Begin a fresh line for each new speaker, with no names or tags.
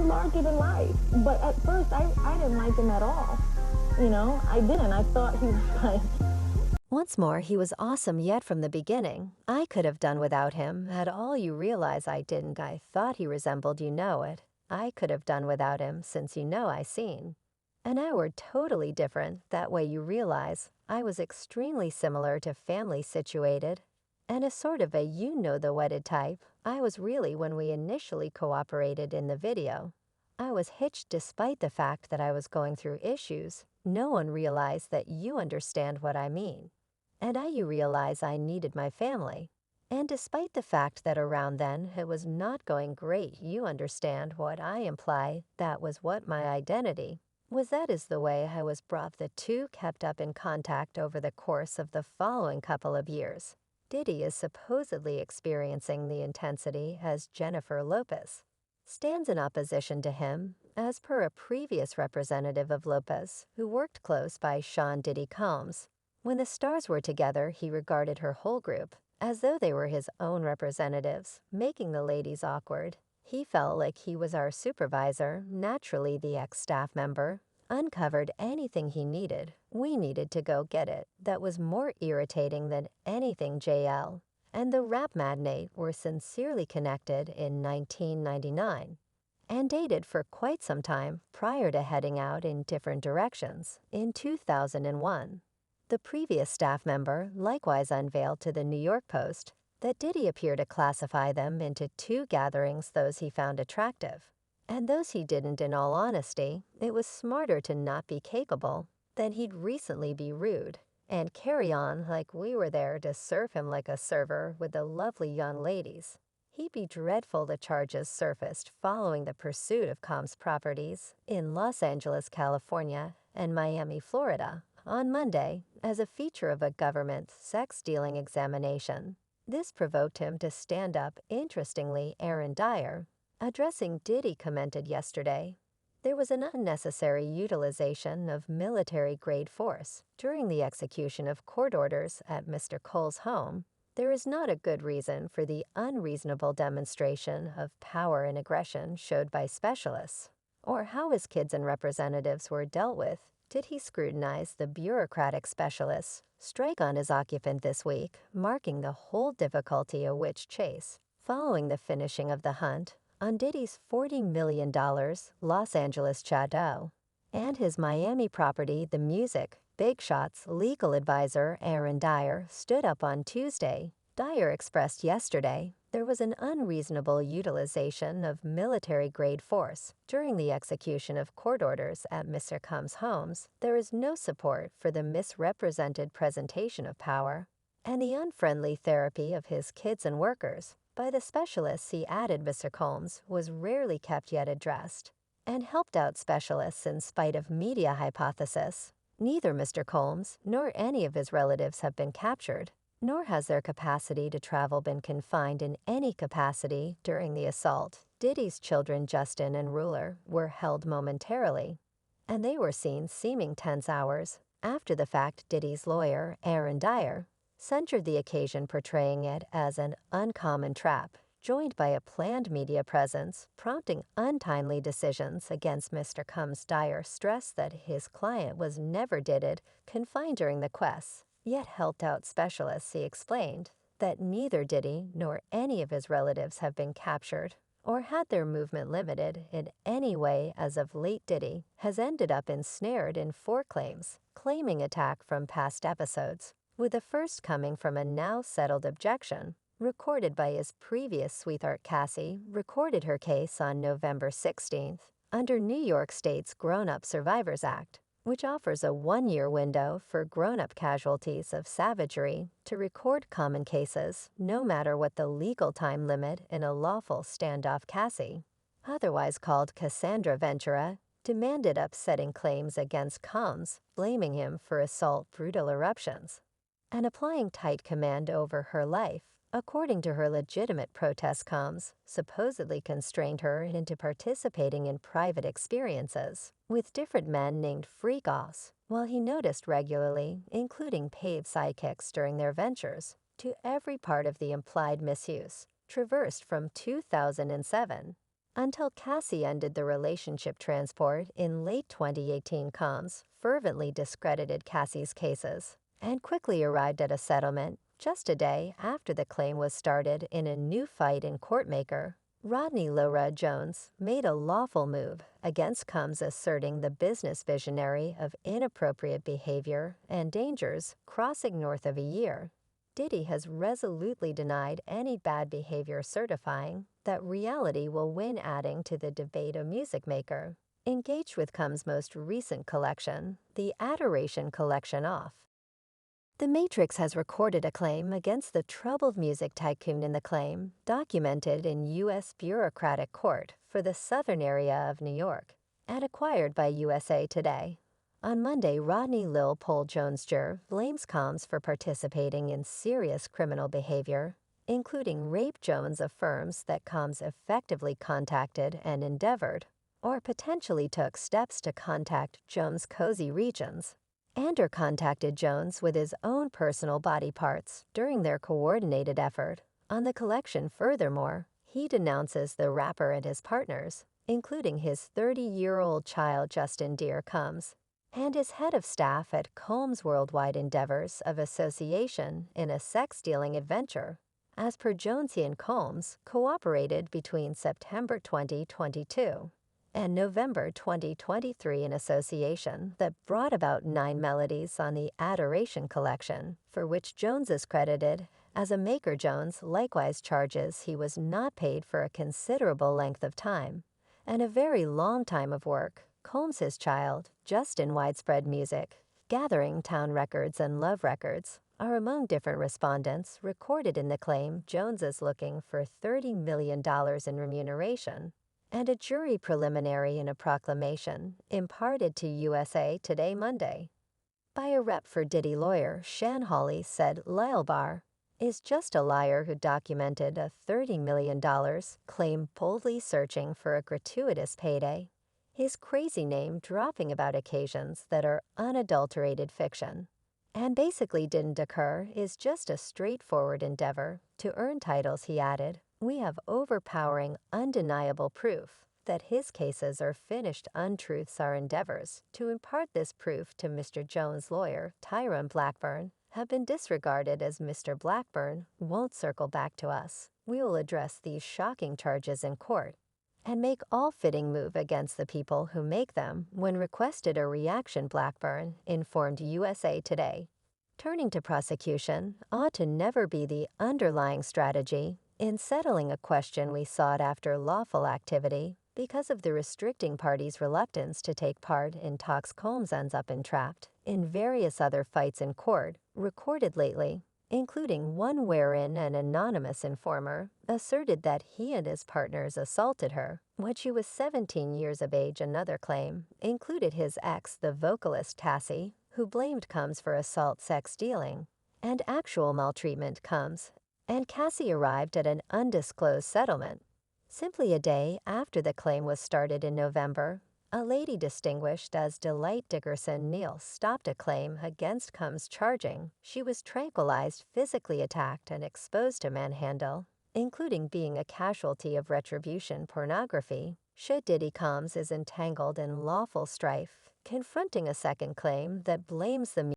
market in life. But at first, I didn't like him at all. You know, I didn't. I thought he was like,
Once more, he was awesome yet from the beginning. I could have done without him. At all you realize I didn't. I thought he resembled you know it. I could have done without him since you know I seen. And now we're totally different. That way you realize I was extremely similar to family situated. And a sort of a you know the wedded type. I was really when we initially cooperated in the video. I was hitched despite the fact that I was going through issues. No one realized that you understand what I mean. And you realize I needed my family. And despite the fact that around then it was not going great, you understand what I imply, that was what my identity was. That is the way I was brought. The two kept up in contact over the course of the following couple of years. Diddy is supposedly experiencing the intensity as Jennifer Lopez stands in opposition to him, as per a previous representative of Lopez who worked close by Sean Diddy Combs. When the stars were together, he regarded her whole group as though they were his own representatives, making the ladies awkward. He felt like he was our supervisor. Naturally, the ex-staff member uncovered anything he needed. We needed to go get it. That was more irritating than anything. JL and the rap magnate were sincerely connected in 1999 and dated for quite some time prior to heading out in different directions in 2001. The previous staff member likewise unveiled to the New York Post that Diddy appeared to classify them into two gatherings: those he found attractive and those he didn't. In all honesty, it was smarter to not be capable than he'd recently be rude and carry on like we were there to serve him like a server with the lovely young ladies. He'd be dreadful. The charges surfaced following the pursuit of Combs' properties in Los Angeles, California, and Miami, Florida, on Monday as a feature of a government sex dealing examination. This provoked him to stand up. Interestingly, Aaron Dyer, addressing Diddy, commented yesterday, "There was an unnecessary utilization of military-grade force during the execution of court orders at Mr. Cole's home. There is not a good reason for the unreasonable demonstration of power and aggression showed by specialists, or how his kids and representatives were dealt with." Did he scrutinize the bureaucratic specialists' strike on his occupant this week, marking the whole difficulty of which chase following the finishing of the hunt on Diddy's $40 million Los Angeles chateau and his Miami property. The music Big Shot's legal advisor Aaron Dyer stood up on Tuesday. Dyer expressed yesterday there was an unreasonable utilization of military-grade force during the execution of court orders at Mr. Combs' homes. There is no support for the misrepresented presentation of power and the unfriendly therapy of his kids and workers by the specialists. He added Mr. Combs was rarely kept yet addressed and helped out specialists in spite of media hypothesis. Neither Mr. Combs nor any of his relatives have been captured, nor has their capacity to travel been confined in any capacity during the assault. Diddy's children, Justin and Ruler, were held momentarily, and they were seen seeming tense hours after the fact. Diddy's lawyer, Aaron Dyer, censured the occasion, portraying it as an uncommon trap, joined by a planned media presence, prompting untimely decisions against Mr. Combs. Dyer stressed that his client was never did confined during the quest, yet helped out specialists. He explained that neither Diddy nor any of his relatives have been captured or had their movement limited in any way as of late. Diddy has ended up ensnared in 4 claims, claiming attack from past episodes, with the first coming from a now settled objection recorded by his previous sweetheart. Cassie recorded her case on November 16th under New York State's Grown-Up Survivors Act, which offers a 1-year window for grown-up casualties of savagery to record common cases, no matter what the legal time limit in a lawful standoff. Cassie, otherwise called Cassandra Ventura, demanded upsetting claims against Combs, blaming him for assault, brutal eruptions, and applying tight command over her life. According to her legitimate protest, Combs supposedly constrained her into participating in private experiences with different men named freak-offs, while he noticed regularly, including paid sidekicks during their ventures, to every part of the implied misuse, traversed from 2007 until Cassie ended the relationship transport in late 2018. Combs fervently discredited Cassie's cases and quickly arrived at a settlement just a day after the claim was started in a new fight in courtmaker. Rodney Lora Jones made a lawful move against Combs, asserting the business visionary of inappropriate behavior and dangers crossing north of a year. Diddy has resolutely denied any bad behavior, certifying that reality will win, adding to the debate a music maker engaged with Combs' most recent collection, the Adoration Collection off. The Matrix has recorded a claim against the troubled music tycoon in the claim, documented in U.S. bureaucratic court for the southern area of New York, and acquired by USA Today. On Monday, Rodney Lil Pol Jones Jr. blames Combs for participating in serious criminal behavior, including rape. Jones affirms that Combs effectively contacted and endeavored, or potentially took steps to contact Jones' cozy regions, and/or contacted Jones with his own personal body parts during their coordinated effort on the collection. Furthermore, he denounces the rapper and his partners, including his 30-year-old child Justin Deere Combs, and his head of staff at Combs' worldwide endeavors of association in a sex-dealing adventure. As per Jones, he and Combs cooperated between September 2022 and November 2023 in association that brought about 9 melodies on the Adoration Collection, for which Jones is credited as a maker. Jones likewise charges he was not paid for a considerable length of time and a very long time of work. Combs' his child, Justin, widespread music, Gathering Town Records and Love Records are among different respondents recorded in the claim. Jones is looking for $30 million in remuneration, and a jury preliminary in a proclamation imparted to USA Today Monday by a rep for Diddy lawyer Shan Hawley said Lyle Barr is just a liar who documented a $30 million claim, boldly searching for a gratuitous payday. His crazy name dropping about occasions that are unadulterated fiction and basically didn't occur is just a straightforward endeavor to earn titles. He added, "We have overpowering, undeniable proof that his cases are finished untruths. Our endeavors to impart this proof to Mr. Jones' lawyer, Tyrone Blackburn, have been disregarded, as Mr. Blackburn won't circle back to us. We will address these shocking charges in court and make all fitting move against the people who make them when requested a reaction," Blackburn informed USA Today. Turning to prosecution ought to never be the underlying strategy in settling a question. We sought after lawful activity because of the restricting party's reluctance to take part in talks. Combs ends up entrapped in various other fights in court recorded lately, including one wherein an anonymous informer asserted that he and his partners assaulted her when she was 17 years of age. Another claim included his ex, the vocalist Cassie, who blamed Combs for assault, sex dealing, and actual maltreatment. Combs and Cassie arrived at an undisclosed settlement simply a day after the claim was started in November. A lady distinguished as Delight Dickerson Neal stopped a claim against Combs, charging she was tranquilized, physically attacked, and exposed to manhandle, including being a casualty of retribution pornography. Should Diddy. Combs is entangled in lawful strife, confronting a second claim that blames the